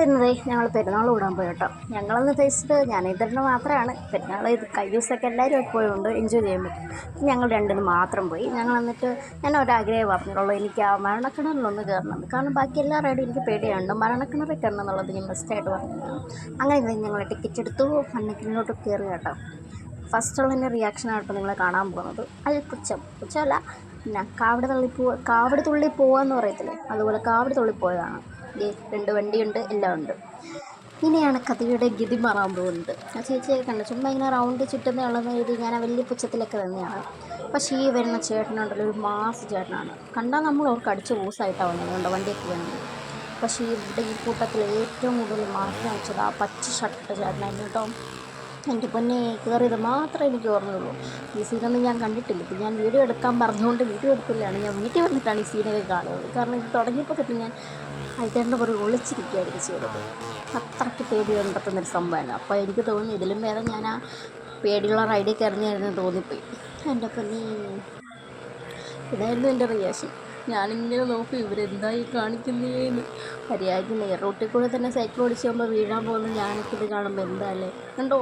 അപ്പോൾ ഇന്നതേ ഞങ്ങൾ പെരുന്നാൾ കൂടാൻ പോയി കേട്ടോ. ഞങ്ങളെന്ന് ഉദ്ദേശിച്ചിട്ട് ഞാൻ ഇതിന് മാത്രമാണ് പെരുന്നാൾ ഇത് കഴിഞ്ഞ ദിവസമൊക്കെ എല്ലാവരും പോയതുകൊണ്ട് എൻജോയ് ചെയ്യാൻ പറ്റും. ഞങ്ങൾ രണ്ടിന് മാത്രം പോയി. ഞങ്ങൾ എന്നിട്ട് ഞാൻ ഒരാഗ്രഹം പറഞ്ഞിട്ടുള്ളൂ, എനിക്ക് ആ മരണക്കിണറിലൊന്ന് കയറണം. കാരണം ബാക്കി എല്ലാ റൈഡും എനിക്ക് പേടിയുണ്ട്, മരണക്കിണറിൽ കയറണം എന്നുള്ളത് ഞാൻ ഫസ്റ്റായിട്ട് പറഞ്ഞു. അങ്ങനെ ഞങ്ങൾ ടിക്കറ്റ് എടുത്തു, മരണക്കിണറിലോട്ട് കയറി കേട്ടോ. ഫസ്റ്റുള്ളതിൻ്റെ റിയാക്ഷനാണ് ഇപ്പോൾ നിങ്ങളെ കാണാൻ പോകുന്നത്. അത് പുച്ഛമല്ല, പിന്നെ കാവടി തുള്ളി പോവാന്ന് പറയത്തില്ലേ, അതുപോലെ കാവടി തുള്ളി പോയതാണ്. 2 വണ്ടിയുണ്ട്, എല്ലാം ഉണ്ട്. ഇനിയാണ് കഥയുടെ ഗതി മാറാൻ പോകുന്നത്. ആ ചേച്ചിയെ കണ്ട ചുമ്മാ ഇങ്ങനെ റൗണ്ട് ചുറ്റുന്നതാണെന്ന് എഴുതി ഞാൻ വലിയ പുച്ഛത്തിലൊക്കെ തന്നെയാണ്. പക്ഷേ ഈ വരുന്ന ചേട്ടനുണ്ടല്ലോ, ഒരു മാസ് ചേട്ടനാണ്. കണ്ടാൽ നമ്മൾ അവർക്ക് അടിച്ച് ഊസായിട്ടാണ് വന്നത് വണ്ടിയൊക്കെ വേണം. പക്ഷേ ഇവിടെ ഈ കൂട്ടത്തിൽ ഏറ്റവും കൂടുതൽ മാറ്റം വെച്ചത് ആ പച്ച ഷർട്ട് ചേട്ടനായിരുന്നു കേട്ടോ. എൻ്റെ പൊന്നെ, കയറിയത് മാത്രമേ എനിക്ക് ഓർമ്മയുള്ളൂ. ഈ സീനൊന്നും ഞാൻ കണ്ടിട്ടില്ല. ഇപ്പം ഞാൻ വീഡിയോ എടുക്കാൻ പറഞ്ഞുകൊണ്ട് വീഡിയോ എടുക്കില്ലാണ്. ഞാൻ വീട്ടിൽ വന്നിട്ടാണ് ഈ സീനൊക്കെ കാണുന്നത്. കാരണം ഇത് തുടങ്ങിയപ്പോൾ തൊട്ട് ഞാൻ അതിൻ്റെ പുറകെ ഒളിച്ചിരിക്കുകയായിരുന്നു ചെയ്തത്. അത്രയ്ക്ക് പേടി ഉണ്ടെത്തുന്നൊരു സംഭവമാണ്. അപ്പോൾ എനിക്ക് തോന്നുന്നു ഇതിലും വേറെ ഞാൻ ആ പേടിയുള്ള റൈഡിൽ കയറുന്നതായിരുന്നു തോന്നിപ്പോയി. എൻ്റെ പൊന്നെ, ഇതായിരുന്നു എൻ്റെ റിയാക്ഷൻ. ഞാനിങ്ങനെ നോക്കും, ഇവരെന്തായി കാണിക്കുന്നേന്ന്. മര്യാദയ്ക്ക് നേർ റൂട്ടിൽ കൂടെ തന്നെ സൈക്കിൾ ഓടിച്ച് പോകുമ്പോൾ വീഴാൻ പോകുന്ന ഞാനൊക്കെ ഇത് കാണുമ്പോൾ എന്താല്ലേ. കണ്ടോ,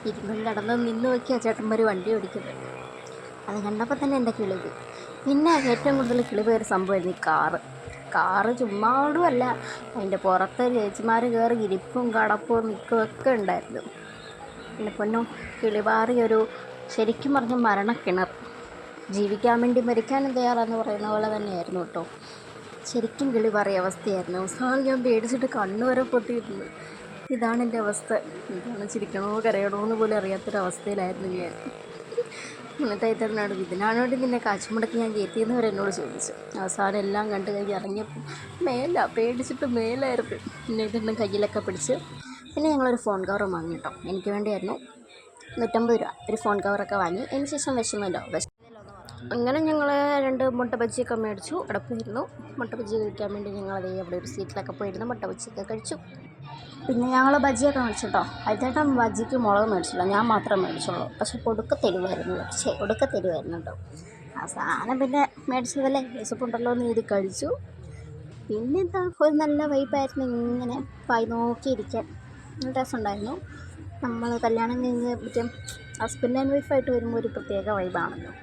ഇരുന്ന് നടന്ന് നിന്ന് നോക്കിയാൽ ചേട്ടന്മാർ വണ്ടി ഓടിക്കുന്നത്. അത് കണ്ടപ്പോൾ തന്നെ എൻ്റെ കിളി പോയി. പിന്നെ ഏറ്റവും കൂടുതൽ കിളി പോയൊരു സംഭവമായിരുന്നു ഈ കാറ് ചുമ്മാടുമല്ല, അതിൻ്റെ പുറത്ത് ചേച്ചിമാർ കയറി ഇരിപ്പും കടപ്പും നിൽക്കുകയൊക്കെ ഉണ്ടായിരുന്നു. എൻ്റെ പൊന്നോ, കിളിപാറിയൊരു ശരിക്കും പറഞ്ഞ മരണക്കിണർ. ജീവിക്കാൻ വേണ്ടി മരിക്കാനും തയ്യാറാന്ന് പറയുന്ന പോലെ തന്നെയായിരുന്നു കേട്ടോ. ശരിക്കും കിളിപാറിയ അവസ്ഥയായിരുന്നു. അവസാനം ഞാൻ പേടിച്ചിട്ട് കണ്ണു വരെ പൊട്ടിയിരുന്നു. ഇതാണ് എൻ്റെ അവസ്ഥ. എന്താണ് ചിരിക്കണോ കരയണോ എന്ന് പോലും അറിയാത്തൊരവസ്ഥയിലായിരുന്നു ഞാൻ. ഇന്നത്തെ ഇതിനാണ് വേണ്ടി നിന്നെ കാശുമുടക്കി ഞാൻ കയറ്റിയെന്ന് വരെ എന്നോട് ചോദിച്ചു. അവസാനം എല്ലാം കണ്ട് കഴിഞ്ഞ് ഇറങ്ങിയപ്പോൾ പേടിച്ചിട്ട് മേലായിരുന്നു. പിന്നെ ഇതെല്ലാം കയ്യിലൊക്കെ പിടിച്ച് പിന്നെ ഞങ്ങളൊരു ഫോൺ കവർ വാങ്ങി കേട്ടോ. എനിക്ക് വേണ്ടിയായിരുന്നു. 150 രൂപ ഒരു ഫോൺ കവറൊക്കെ വാങ്ങി. അതിന് ശേഷം വിഷമല്ലോ. അങ്ങനെ ഞങ്ങൾ 2 മുട്ട ബജ്ജിയൊക്കെ മേടിച്ചു. അവിടെ പോയിരുന്നു മുട്ട ബജ്ജി കഴിക്കാൻ വേണ്ടി. ഞങ്ങളതേ അവിടെ ഒരു സീറ്റിലൊക്കെ പോയിരുന്നു മുട്ട ബജ്ജിയൊക്കെ കഴിച്ചു. പിന്നെ ഞങ്ങൾ ബജ്ജിയൊക്കെ മേടിച്ചു കേട്ടോ. അതിനേട്ടൻ ബജ്ജിക്ക് മുളക് മേടിച്ചില്ല, ഞാൻ മാത്രം മേടിച്ചുള്ളൂ. പക്ഷെ കൊടുക്ക തരുമായിരുന്നു കേട്ടോ. ആ സാധനം പിന്നെ മേടിച്ചതല്ലേ, വിശപ്പുണ്ടല്ലോ എന്ന് ഇത് കഴിച്ചു. പിന്നെ എന്താ, ഒരു നല്ല വൈബായിരുന്നു. ഇങ്ങനെ പായി നോക്കിയിരിക്കാൻ നല്ല രസമുണ്ടായിരുന്നു. നമ്മൾ കല്യാണം കഴിഞ്ഞ് മറ്റേ ഹസ്ബൻഡ് ആൻഡ് വൈഫായിട്ട് വരുമ്പോൾ ഒരു പ്രത്യേക വൈബാണല്ലോ.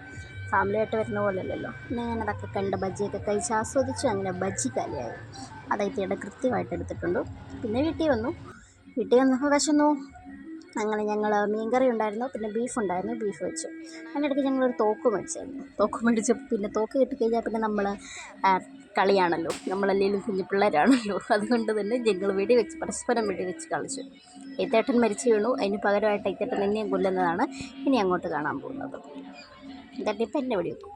ഫാമിലിയായിട്ട് വരുന്ന പോലെ അല്ലല്ലോ. പിന്നെ ഞാനതൊക്കെ കണ്ട് ബജ്ജിയൊക്കെ കഴിച്ച് ആസ്വദിച്ചു. അങ്ങനെ ബജ്ജി കാലിയായി. അതായിട്ട് കൃത്യമായിട്ട് എടുത്തിട്ടുണ്ട്. പിന്നെ വീട്ടിൽ വന്നപ്പോൾ വിശന്നു. അങ്ങനെ ഞങ്ങൾ മീൻകറി ഉണ്ടായിരുന്നു, പിന്നെ ബീഫ് വെച്ചു. അതിനിടയ്ക്ക് ഞങ്ങളൊരു തോക്ക് മേടിച്ചപ്പോൾ പിന്നെ തോക്ക് കിട്ടിക്കഴിഞ്ഞാൽ പിന്നെ നമ്മൾ കളിയാണല്ലോ, നമ്മളല്ലെങ്കിലും കുഞ്ഞു പിള്ളേരാണല്ലോ. അതുകൊണ്ട് തന്നെ ഞങ്ങൾ പരസ്പരം വെടിവെച്ച് കളിച്ചു. ഇത്തേട്ടൻ മരിച്ചു വീണു. അതിന് പകരമായിട്ട് ഇത്തേട്ടൻ എന്നെയും കൊല്ലുന്നതാണ് ഇനി അങ്ങോട്ട് കാണാൻ പോകുന്നത്. ഇതൊക്കെ ഇപ്പം എന്നെ വെടിവെക്കും.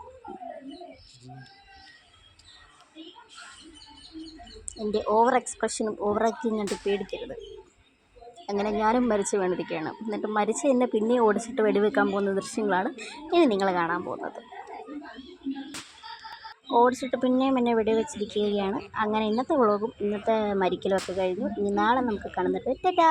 എൻ്റെ ഓവർ എക്സ്പ്രഷനും ഓവർ ആക്ടിങ് കണ്ട് പേടിക്കരുത്. അങ്ങനെ ഞാനും മരിച്ചു വീണിരിക്കുകയാണ്. എന്നിട്ട് മരിച്ച് എന്നെ പിന്നെയും ഓടിച്ചിട്ട് വെടിവെക്കാൻ പോകുന്ന ദൃശ്യങ്ങളാണ് ഇനി നിങ്ങൾ കാണാൻ പോകുന്നത്. ഓടിച്ചിട്ട് പിന്നെയും എന്നെ വെടിവെച്ചിരിക്കുകയാണ്. അങ്ങനെ ഇന്നത്തെ വ്ളോഗും ഇന്നത്തെ മരിക്കലും ഒക്കെ കഴിഞ്ഞു. ഇനി നാളെ നമുക്ക് കാണുന്നുണ്ട്. ടാറ്റാ.